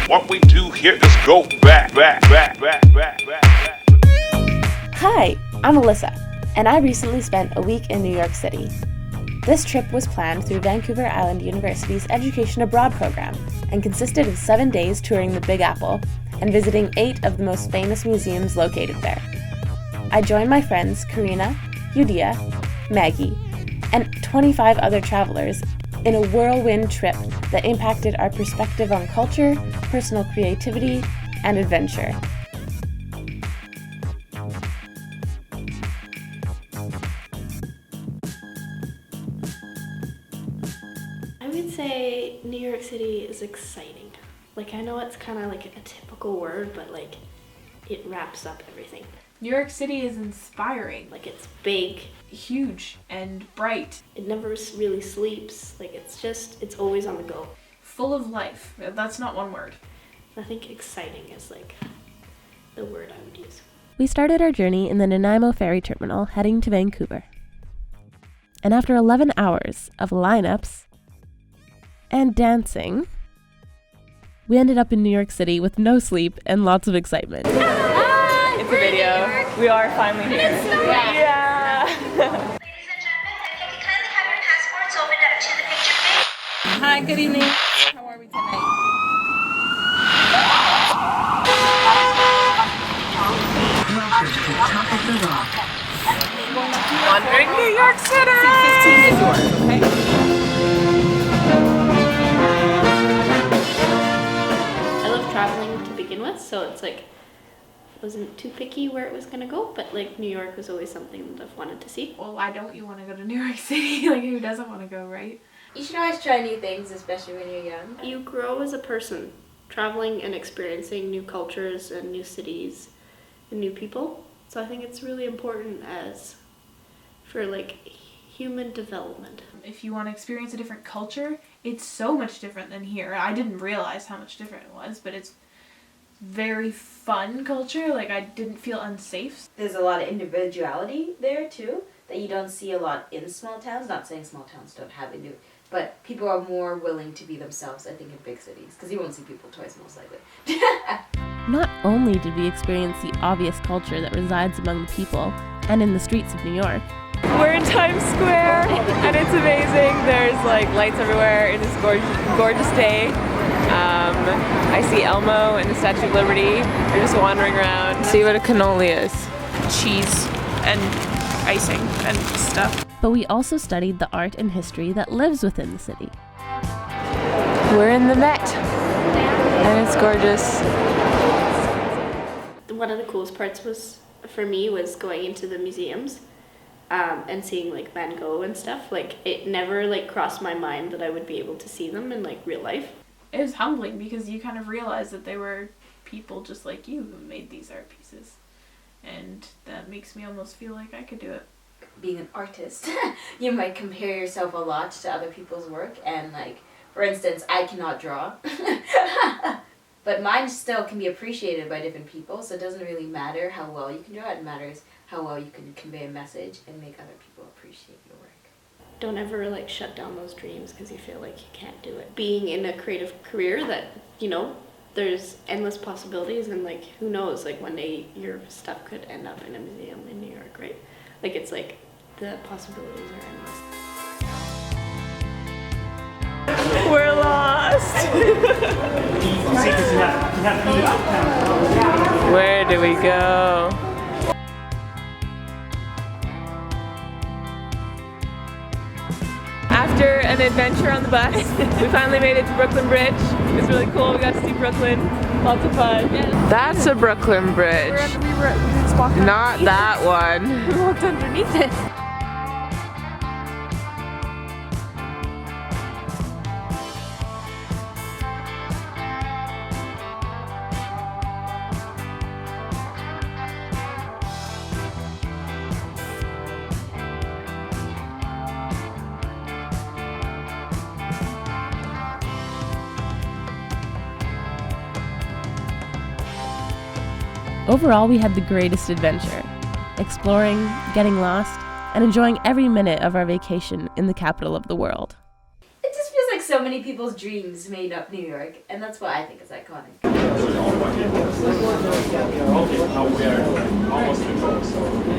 What we do here is go back. Hi, I'm Alyssa, and I recently spent a week in New York City. This trip was planned through Vancouver Island University's Education Abroad program and consisted of 7 days touring the Big Apple and visiting 8 of the most famous museums located there. I joined my friends Karina, Yudia, Maggie, and 25 other travelers in a whirlwind trip that impacted our perspective on culture, personal creativity, and adventure. I would say New York City is exciting. Like, I know it's kind of like a typical word, but like it wraps up everything. New York City is inspiring. Like, it's big, Huge and bright. it never really sleeps. Like, it's always on the go. Full of life. That's not one word. I think exciting is like the word I would use. We started our journey in the Nanaimo ferry terminal heading to Vancouver. And after 11 hours of lineups and dancing, we ended up in New York City with no sleep and lots of excitement. It's a video. We are finally here. Yeah. Ladies and gentlemen, if you could kindly have your passports opened up to the picture page. Hi, good evening. How are we tonight? Wandering New York City. 6:15 is yours, okay? I love traveling to begin with, so it's like wasn't too picky where it was gonna go, but like New York was always something that I've wanted to see. Well, why don't you want to go to New York City? Like, who doesn't want to go, right? You should always try new things, especially when you're young. You grow as a person, traveling and experiencing new cultures and new cities and new people. So I think it's really important for like human development. If you want to experience a different culture, it's so much different than here. I didn't realize how much different it was, but it's very fun culture. Like, I didn't feel unsafe. There's a lot of individuality there too that you don't see a lot in small towns. Not saying small towns don't have it, but people are more willing to be themselves, I think, in big cities, because you won't see people twice most likely. Not only did we experience the obvious culture that resides among the people and in the streets of New York, We're in Times Square, and it's amazing. There's like lights everywhere in this gorgeous day. I see Elmo and the Statue of Liberty. We're just wandering around. See what a cannoli is. Cheese and icing and stuff. but we also studied the art and history that lives within the city. We're in the Met, and it's gorgeous. One of the coolest parts for me was going into the museums and seeing like Van Gogh and stuff. Like, it never like crossed my mind that I would be able to see them in like real life. It was humbling because you kind of realize that they were people just like you who made these art pieces. And that makes me almost feel like I could do it. Being an artist, you might compare yourself a lot to other people's work, and like, for instance, I cannot draw. But mine still can be appreciated by different people, so it doesn't really matter how well you can draw. It matters how well you can convey a message and make other people appreciate your work. Don't ever like shut down those dreams because you feel like you can't do it. Being in a creative career that, you know, there's endless possibilities, and like, who knows, like one day your stuff could end up in a museum in New York, right? Like, it's like the possibilities are endless. We're lost. Where do we go? After an adventure on the bus, we finally made it to Brooklyn Bridge. It was really cool. We got to see Brooklyn. Lots of fun. That's a Brooklyn Bridge. Not that one. We walked underneath it. Overall, we had the greatest adventure, exploring, getting lost, and enjoying every minute of our vacation in the capital of the world. It just feels like so many people's dreams made up New York, and that's what I think is iconic. Now we are almost in